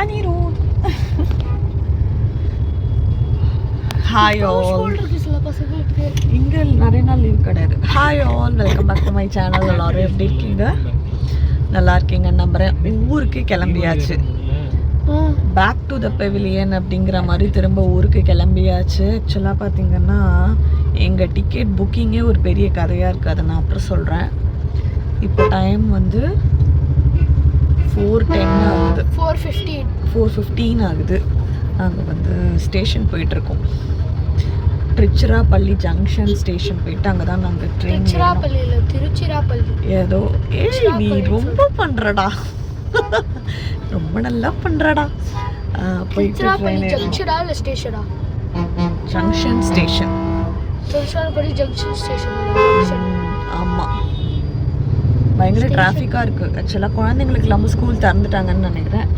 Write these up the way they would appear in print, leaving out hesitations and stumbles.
Anirudh. Hi all. இங்கே நிறைய நாள் லீவ் கிடையாது. Hi all, welcome back to my channel. எல்லாரும் எப்படி இருக்கீங்க? நல்லா இருக்கீங்கன்னு நம்புகிறேன். ஊருக்கு கிளம்பியாச்சு. பேக் டு த பெவிலியன் அப்படிங்கிற மாதிரி திரும்ப ஊருக்கு கிளம்பியாச்சு. ஆக்சுவலாக பார்த்தீங்கன்னா எங்கள் டிக்கெட் புக்கிங்கே ஒரு பெரிய கதையாக இருக்குது. அதை நான் அப்புறம் சொல்கிறேன். இப்போ டைம் வந்து 4:10 ஆகுது. 4:15 ஆகுது. நாங்கள் வந்து ஸ்டேஷன் போயிட்டுருக்கோம். திருச்சிராப்பள்ளி ஜங்ஷன் ஸ்டேஷன் போயிட்டு அங்கே தான் நாங்கள் ட்ரெயின். திருச்சிராப்பள்ளி ஏதோ நீ ரொம்ப பண்ணுறடா, ரொம்ப நல்லா பண்ணுறடா. போயிட்டு ஜங்ஷன் ஸ்டேஷன். ஆமாம், பயங்கர டிராஃபிக்காக இருக்குது. ஆக்சுவலாக குழந்தைங்களுக்கு நம்ம ஸ்கூல் திறந்துட்டாங்கன்னு நினைக்கிறேன்.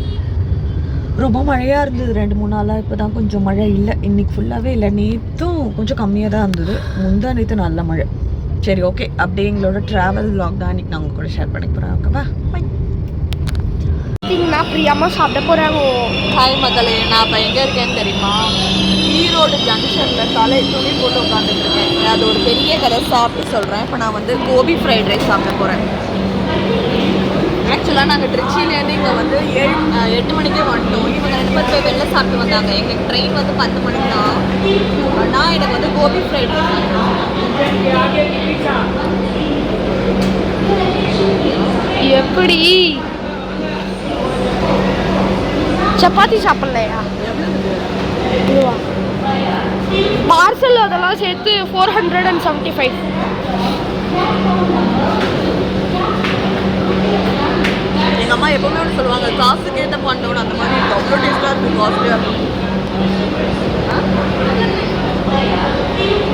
ரொம்ப மழையாக இருந்தது 2-3 நாளாக. இப்போ தான் கொஞ்சம் மழை இல்லை. இன்றைக்கி ஃபுல்லாகவே இல்லை. நேற்றும் கொஞ்சம் கம்மியாக தான் இருந்தது. முந்தா நேற்று நல்ல மழை. சரி, ஓகே. அப்படியே எங்களோட ட்ராவல் விலாக் தான் இன்றைக்கி நான் உங்கள் கூட ஷேர் பண்ணி போகிறேன். ஓகேவா? பை. நான் பிரியாமல் சாப்பிட போகிறாங்க. ஹாய் மக்களே, நான் இப்போ எங்கே இருக்கேன்னு தெரியுமா? ஈரோடு ஜங்ஷனில் துணி போட்டு உட்காந்துட்டு இருக்கேன். அது ஒரு பெரிய கதை. சாப்பிட்டு சொல்கிறேன். இப்போ நான் வந்து கோபி ஃப்ரைட் ரைஸ் சாப்பிட போகிறேன். ஆக்சுவலாக நாங்கள் திருச்சியிலேருந்து இங்கே வந்து 8 மணிக்கே வந்துட்டோம். இவங்க 2 பேர் போய் வெளில சாப்பிட்டு வந்தாங்க. எங்களுக்கு ட்ரெயின் வந்து 10 மணிக்கு தான். ஆனால் எனக்கு வந்து கோபி ஃப்ரைட் ரைஸ். எப்படி சப்பாத்தி சாப்பிடலையா? பார்சல் அதெல்லாம் சேர்த்து 475. எங்கள் அம்மா எப்பவுமே ஒன்று சொல்லுவாங்க, காசு கேட்ட பண்ணோன்னு. அந்த மாதிரி இருக்குது. அவ்வளோ டேஸ்ட்டாக இருக்குது. காஸ்ட்லியாக இருக்கும்.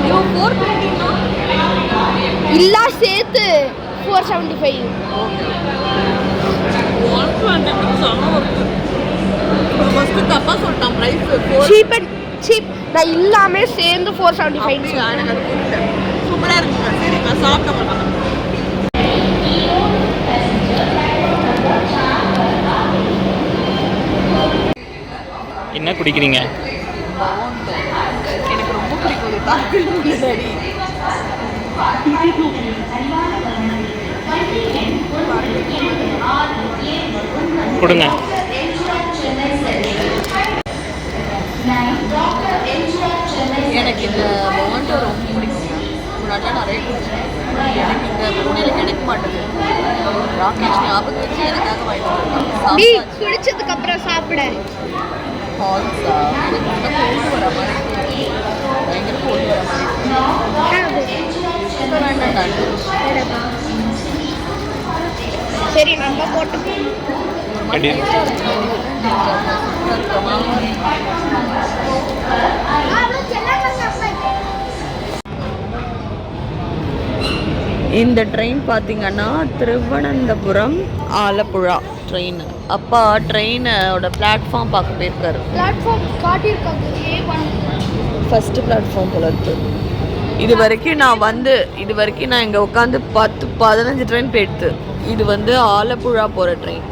420 இல்லா சேர்த்து 475. தப்பாக சொல்லிட்டான் ப்ரைஸ். சீப். நான் எல்லாமே சேர்ந்து 475. எனக்கு அது புரியல. சூப்பராக இருக்குங்க. சரி, நான் சாப்பிட மாட்டேன். என்ன குடிக்கிறீங்க? எனக்கு ரொம்ப பிடிக்கும். கொடுங்க. எனக்கு இந்த மொமெண்டோ ரொம்ப பிடிக்குங்க. முன்னாடிலாம் நிறைய குடிச்சேன். எனக்கு இந்த புனேல கிடைக்க மாட்டேங்குது. ராகேஷ் ஞாபகம் வச்சு எனக்காக வாங்கிட்டு குடிச்சதுக்கு அப்புறம் சாப்பிட ஹால்ஸா எனக்கு ரொம்ப கோல்டு வர மாதிரி. பயங்கர கோல்டு வர மாதிரி. சரி, நம்ம போட்டு இந்த ட்ரெயின் பார்த்தீங்கன்னா திருவனந்தபுரம் ஆலப்புழா ட்ரெயின். அப்பா ட்ரெயினோட பிளாட்ஃபார்ம் பார்க்க போயிருக்காரு. பிளாட்ஃபார்ம் காட்டியிருக்காங்க. ஃபஸ்ட்டு பிளாட்ஃபார்ம் போல இருக்கு. இது வரைக்கும் நான் இங்கே உட்காந்து 10-15 ட்ரெயின் போயிடுது. இது வந்து ஆலப்புழா போகிற ட்ரெயின்.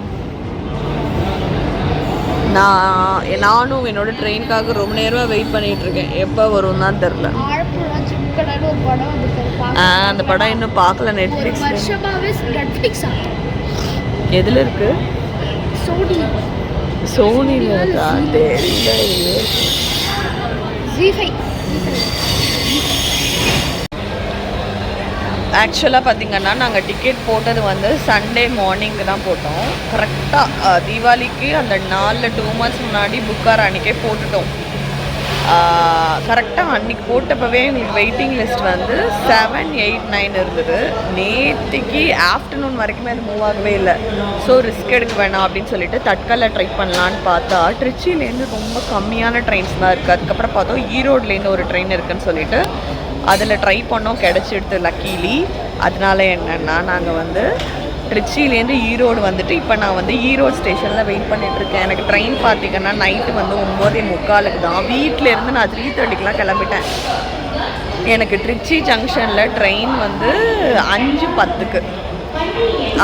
நானும் என்னோட ட்ரெயினுக்காக ரொம்ப நேரமாக வெயிட் பண்ணிட்டு இருக்கேன். எப்போ வரும் தான் தெரில. அந்த படம் இன்னும் பார்க்கல. நெட்ஃப்ளிக்ஸ் எதில் இருக்கு? சோனியில் இருக்கா? தெரியல. ஆக்சுவலாக பார்த்தீங்கன்னா நாங்கள் டிக்கெட் போட்டது வந்து சண்டே மார்னிங்கு தான் போட்டோம். கரெக்டாக தீபாவளிக்கு அந்த 2 months முன்னாடி புக்கார் அன்றைக்கே போட்டுட்டோம். கரெக்டாக அன்றைக்கி போட்டப்பவே எங்களுக்கு வெயிட்டிங் லிஸ்ட் வந்து 7, 8, 9 இருந்தது. நேற்றுக்கு ஆஃப்டர்நூன் வரைக்குமே அது மூவ் ஆகவே இல்லை. ஸோ ரிஸ்க் எடுக்க வேணாம் அப்படின்னு சொல்லிட்டு தட்கலில் ட்ரை பண்ணலான்னு பார்த்தா திருச்சியிலேருந்து ரொம்ப கம்மியான ட்ரெயின்ஸ் தான் இருக்குது. அதுக்கப்புறம் பார்த்தோம் ஈரோட்லேருந்து ஒரு ட்ரெயின் இருக்குதுன்னு சொல்லிட்டு அதில் ட்ரை பண்ணோம். கிடச்சிடுது லக்கீலி. அதனால என்னென்னா நாங்கள் வந்து திருச்சியிலேருந்து ஈரோடு வந்துட்டு இப்போ நான் வந்து ஈரோடு ஸ்டேஷனில் வெயிட் பண்ணிகிட்ருக்கேன். எனக்கு ட்ரெயின் பார்த்திங்கன்னா நைட்டு வந்து 9:45 தான். வீட்டிலேருந்து நான் 3:30 கிளம்பிட்டேன். எனக்கு திருச்சி ஜங்ஷனில் ட்ரெயின் வந்து 5:10.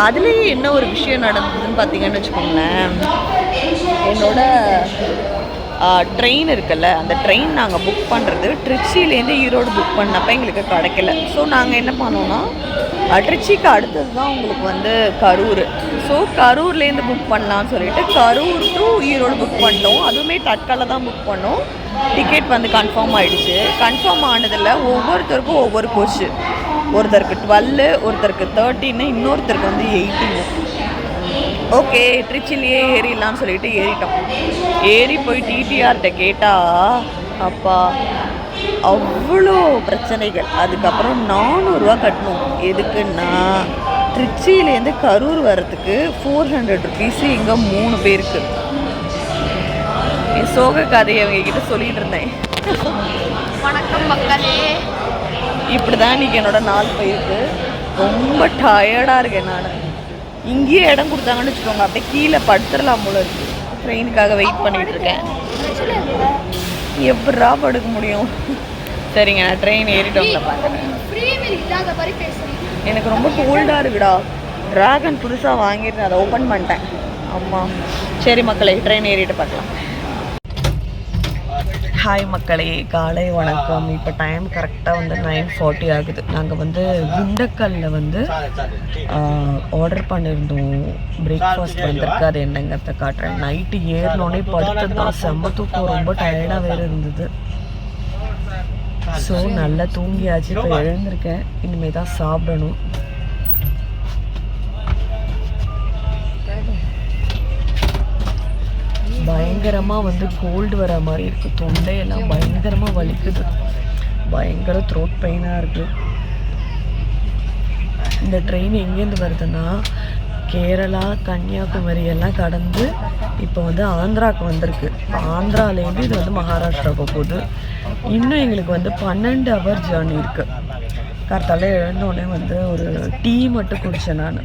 அதுலேயே என்ன ஒரு விஷயம் நடந்ததுன்னு பார்த்தீங்கன்னு வச்சுக்கோங்களேன். என்னோட ட்ரெயின் இருக்குல்ல, அந்த ட்ரெயின் நாங்கள் புக் பண்ணுறது ட்ரிச்சிலேருந்து ஈரோடு புக் பண்ணப்போ எங்களுக்கு கிடைக்கல. ஸோ நாங்கள் என்ன பண்ணோன்னா, ட்ரிச்சிக்கு அடுத்தது தான் உங்களுக்கு வந்து கரூர். ஸோ கரூர்லேருந்து புக் பண்ணலான்னு சொல்லிட்டு கரூர் டு ஈரோடு புக் பண்ணிட்டோம். அதுவுமே தட்கலில் தான் புக் பண்ணோம். டிக்கெட் வந்து கன்ஃபார்ம் ஆகிடுச்சு. கன்ஃபார்ம் ஆனதில் ஒவ்வொருத்தருக்கும் ஒவ்வொரு கோச்சு. ஒருத்தருக்கு 12, ஒருத்தருக்கு 13, இன்னொருத்தருக்கு வந்து 18. ஓகே, ட்ரிச்சிலேயே ஏறிடலான்னு சொல்லிட்டு ஏறிட்டோம். ஏறி போய் டிடிஆர்கிட்ட கேட்டால் அப்பா அவ்வளோ பிரச்சனைகள். அதுக்கப்புறம் 400 ரூபா கட்டணும். எதுக்குன்னா ட்ரிச்சிலேருந்து கரூர் வர்றதுக்கு 400 ருபீஸு இங்கே 3 பேருக்கு. என் சோக கதையை அவங்கக்கிட்ட சொல்லிகிட்டு இருந்தேன். வணக்கம் மக்களே. இப்படி தான் இன்றைக்கி என்னோட நாள் போயிருக்கு. ரொம்ப டயர்டாக இருக்கேன் நான். இங்கேயே இடம் கொடுத்தாங்கன்னு வச்சுக்கோங்க, அப்படியே கீழே படுத்துடலாம் போல இருக்குது. ட்ரெயினுக்காக வெயிட் பண்ணிகிட்டு இருக்கேன். எப்படா படுக்க முடியும்? சரிங்க, நான் ட்ரெயின் ஏறிட்டோம்ல பார்க்குறேன். எனக்கு ரொம்ப கோல்டாக இருக்குடா. ட்ராகன் புதுசாக வாங்கிட்டு அதை ஓப்பன் பண்ணிட்டேன். ஆமாம், சரி மக்களே, ட்ரெயின் ஏறிட்டு பார்க்கலாம். ஹாய் மக்களே, காலை வணக்கம். இப்போ டைம் கரெக்டாக வந்து 9:40 ஆகுது. நாங்கள் வந்து குண்டக்கல்லில் வந்து ஆர்டர் பண்ணியிருந்தோம். பிரேக்ஃபாஸ்ட் வந்திருக்கு. அது என்னங்கிறத காட்டுறேன். நைட்டு ஏறினோடனே படுத்தது தான் செம்ம தூக்கம். ரொம்ப டயர்டாக வேறு இருந்தது. ஸோ நல்லா தூங்கியாச்சு. இப்போ எழுந்திருக்கேன். இனிமேல் தான் சாப்பிடணும். பயங்கரமாக வந்து கோல்டு வர மாதிரி இருக்குது. தொண்டையெல்லாம் பயங்கரமாக வலிக்குது. பயங்கர த்ரோட் பெயினாக இருக்குது. இந்த ட்ரெயின் எங்கேருந்து வருதுன்னா, கேரளா, கன்னியாகுமரி எல்லாம் கடந்து இப்போ வந்து ஆந்திராவுக்கு வந்திருக்கு. ஆந்திராலேருந்து இது வந்து மகாராஷ்டிராவுக்கு போகுது. இன்னும் எங்களுக்கு வந்து 12 ஹவர் ஜேர்னி இருக்குது. கார்த்தால எழுந்தோடனே வந்து ஒரு டீ மட்டும் குடித்தேன் நான்.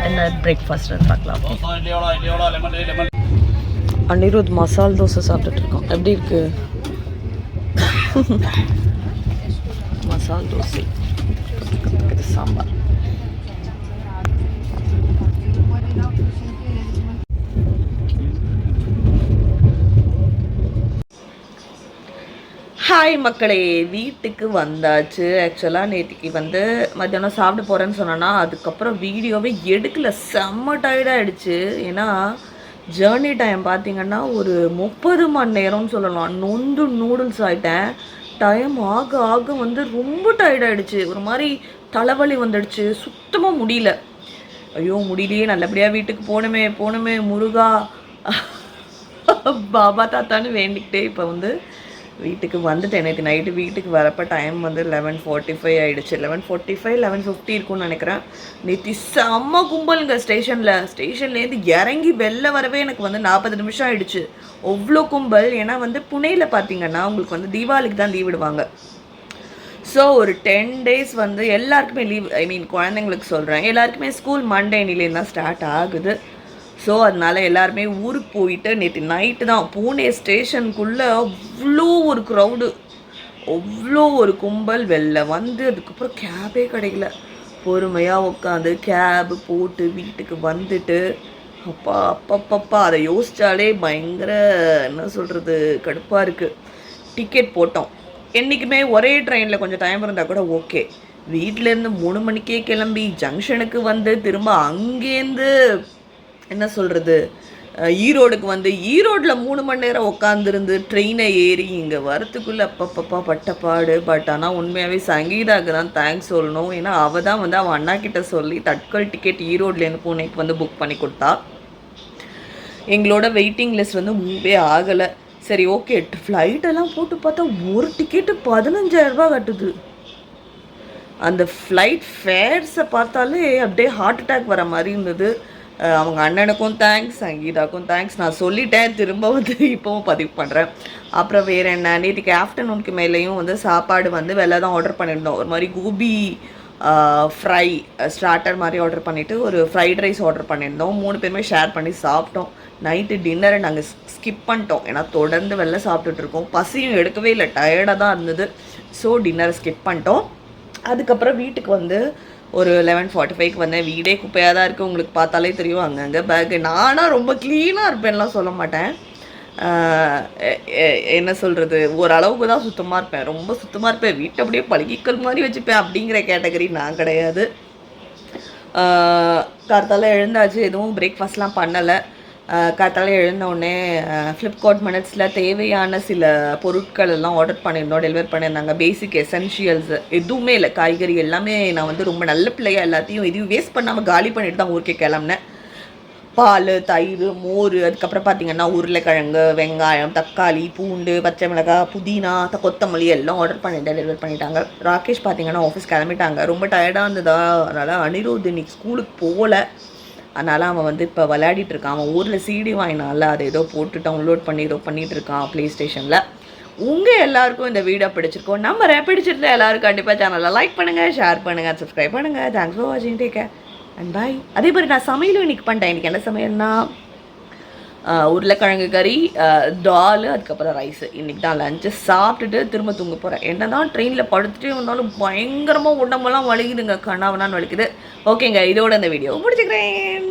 என்ன பிரேக்ஃபாஸ்ட் பார்க்கலாம். அனிருத் மசால் தோசை சாப்பிட்டுட்டு இருக்கோம். எப்படி இருக்கு மசால் தோசை? சாம்பார். ஹாய் மக்களே, வீட்டுக்கு வந்தாச்சு. ஆக்சுவலாக நேற்றுக்கு வந்து மத்தியானம் சாப்பிட போகிறேன்னு சொன்னேன்னா, அதுக்கப்புறம் வீடியோவே எடுக்கல. செம்ம டயர்டாகிடுச்சு. ஏன்னா ஜேர்னி டைம் பார்த்திங்கன்னா ஒரு 30 மணி நேரம்னு சொல்லலாம். நொந்து நூடுல்ஸ் ஆகிட்டேன். டைம் ஆக ஆக வந்து ரொம்ப டயர்டாகிடுச்சு. ஒரு மாதிரி தலைவலி வந்துடுச்சு. சுத்தமாக முடியல. ஐயோ முடியலையே, நல்லபடியாக வீட்டுக்கு போகணுமே முருகா பாபா தாத்தான்னு வேண்டிக்கிட்டே இப்போ வந்து வீட்டுக்கு வந்துட்டேன். நேற்று நைட்டு வீட்டுக்கு வரப்போ டைம் வந்து 11:45 ஆகிடுச்சு. 11:45 11:50 இருக்கும்னு நினைக்கிறேன். நேற்று செம்ம கும்பலுங்க ஸ்டேஷன்லேருந்து இறங்கி வெளில வரவே எனக்கு வந்து 40 நிமிஷம் ஆகிடுச்சு. அவ்வளோ கும்பல். ஏன்னா வந்து புனேயில் பார்த்திங்கன்னா உங்களுக்கு வந்து தீபாவளிக்கு தான் லீவ் விடுவாங்க. ஸோ ஒரு 10 days வந்து எல்லாருக்குமே லீவ். குழந்தைங்களுக்கு சொல்கிறேன், எல்லாருக்குமே ஸ்கூல் மண்டே அன்னிலேருந்து தான் ஸ்டார்ட் ஆகுது. ஸோ அதனால் எல்லாருமே ஊருக்கு போயிட்டு நேற்று நைட்டு தான் பூனே ஸ்டேஷனுக்குள்ளே அவ்வளோ ஒரு க்ரௌடு, அவ்வளோ ஒரு கும்பல். வெளில வந்து அதுக்கப்புறம் கேபே கிடைக்கல. பொறுமையாக உட்காந்து கேபு போட்டு வீட்டுக்கு வந்துட்டு அப்பப்பா அதை யோசித்தாலே பயங்கர என்ன சொல்கிறது கடுப்பாக இருக்குது. டிக்கெட் போட்டோம். என்றைக்குமே ஒரே ட்ரெயினில் கொஞ்சம் டைம் இருந்தால் கூட ஓகே. வீட்டிலேருந்து 3 மணிக்கே கிளம்பி ஜங்ஷனுக்கு வந்து திரும்ப அங்கேருந்து என்ன சொல்கிறது ஈரோடுக்கு வந்து ஈரோடில் 3 மணி நேரம் உட்காந்துருந்து ட்ரெயினை ஏறி இங்கே வரத்துக்குள்ளே அப்பப்பப்பா பட்டப்பாடு. பட் ஆனால் உண்மையாகவே சங்கீதாவுக்கு தான் தேங்க்ஸ் சொல்லணும். ஏன்னா அவள் தான் வந்து அவன் அண்ணா கிட்ட சொல்லி தட்கல் டிக்கெட் ஈரோட்லேருந்து பூனேக்கு வந்து புக் பண்ணி கொடுத்தா. எங்களோட வெயிட்டிங் லிஸ்ட் வந்து மூவே ஆகலை. சரி ஓகே, ஃப்ளைட்டெல்லாம் போட்டு பார்த்தா ஒரு டிக்கெட்டு 15,000 ரூபா கட்டுது. அந்த ஃப்ளைட் ஃபேர்ஸை பார்த்தாலே அப்படியே ஹார்ட் அட்டாக் வர மாதிரி இருந்தது. அவங்க அண்ணனுக்கும் தேங்க்ஸ், சங்கீதாவுக்கும் தேங்க்ஸ். நான் சொல்லிட்டேன், திரும்ப வந்து இப்போவும் பதிவு பண்ணுறேன். அப்புறம் வேறு என்ன, நேற்றுக்கு ஆஃப்டர்நூனுக்கு மேலேயும் வந்து சாப்பாடு வந்து வெளில தான் ஆர்டர் பண்ணியிருந்தோம். ஒரு மாதிரி கோபி ஃப்ரை ஸ்டார்டர் மாதிரி ஆர்டர் பண்ணிவிட்டு ஒரு ஃப்ரைட் ரைஸ் ஆர்டர் பண்ணியிருந்தோம். 3 பேருமே ஷேர் பண்ணி சாப்பிட்டோம். நைட்டு டின்னரை நாங்கள் ஸ்கிப் பண்ணிட்டோம். ஏன்னா தொடர்ந்து வெளில சாப்பிட்டுட்ருக்கோம். பசியும் எடுக்கவே இல்லை, டயர்டாக தான் இருந்தது. ஸோ டின்னரை ஸ்கிப் பண்ணிட்டோம். அதுக்கப்புறம் வீட்டுக்கு வந்து ஒரு 11:45க்கு வந்தேன். வீடே குப்பையாக தான் இருக்குது, உங்களுக்கு பார்த்தாலே தெரியும். அங்கங்கே பேக்கு. நானாக ரொம்ப க்ளீனாக இருப்பேன்லாம் சொல்ல மாட்டேன். என்ன சொல்கிறது, ஓரளவுக்கு தான் சுத்தமாக இருப்பேன். ரொம்ப சுத்தமாக இருப்பேன், வீட்டை அப்படியே பழகிக்கல் மாதிரி வச்சுப்பேன் அப்படிங்கிற கேட்டகரி நான் கிடையாது. கார்த்தால எழுந்தாச்சு, எதுவும் பிரேக்ஃபாஸ்ட்லாம் பண்ணலை. கார்த்தால எழுந்தவுடனே ஃப்ளிப்கார்ட் மினிட்ஸில் தேவையான சில பொருட்கள் எல்லாம் ஆர்டர் பண்ணியிருந்தோம், டெலிவர் பண்ணியிருந்தாங்க. பேசிக் எசென்ஷியல்ஸ் எதுவுமே இல்லை, காய்கறி எல்லாமே. நான் வந்து ரொம்ப நல்ல பிள்ளையா எல்லாத்தையும் எதையும் வேஸ்ட் பண்ணாமல் காலி பண்ணிட்டு தான் ஊருக்கே கிளம்புனேன். பால், தயிர், மோர், அதுக்கப்புறம் பார்த்திங்கன்னா உருளைக்கிழங்கு, வெங்காயம், தக்காளி, பூண்டு, பச்சை மிளகாய், புதினா, கொத்தமல்லி எல்லாம் ஆர்டர் பண்ணிட்டு டெலிவர் பண்ணிட்டாங்க. ராகேஷ் பார்த்திங்கன்னா ஆஃபீஸ் கிளம்பிட்டாங்க. ரொம்ப டயர்டாக இருந்ததா, அதனால் அனிருத் இன்னைக்கு ஸ்கூலுக்கு போகல. அதனால் அவன் வந்து இப்போ விளையாடிட்டு இருக்கான். அவன் ஊரில் சிடி வாங்கினால அதை ஏதோ போட்டு டவுன்லோட் பண்ணி ஏதோ பண்ணிகிட்டு இருக்கான் ப்ளே ஸ்டேஷனில். உங்கள் எல்லாருக்கும் இந்த வீடியோ பிடிச்சிருக்கோம் நம்புறேன். பிடிச்சிருந்தா எல்லோரும் கண்டிப்பாக சேனலை லைக் பண்ணுங்கள், ஷேர் பண்ணுங்கள், சப்ஸ்கிரைப் பண்ணுங்கள். தேங்க்ஸ் ஃபார் வாட்சிங், டேக் கேர் அண்ட் பாய். அதே மாதிரி நான் சமையலும் இன்றைக்கி பண்ணிட்டேன். இன்றைக்கி என்ன சமையல்னா உருளைக்கிழங்கு கறி, தால், அதுக்கப்புறம் ரைஸு. இன்றைக்கி தான் லஞ்சு சாப்பிட்டுட்டு திரும்ப தூங்க போகிறேன். என்ன தான் ட்ரெயினில் படுத்துகிட்டே வந்தாலும் பயங்கரமாக உடம்பெல்லாம் வலிக்குதுங்க, கண்ணாவனான்னு வலிக்குது. ஓகேங்க, இதோட இந்த வீடியோ முடிச்சுக்கிறேன்.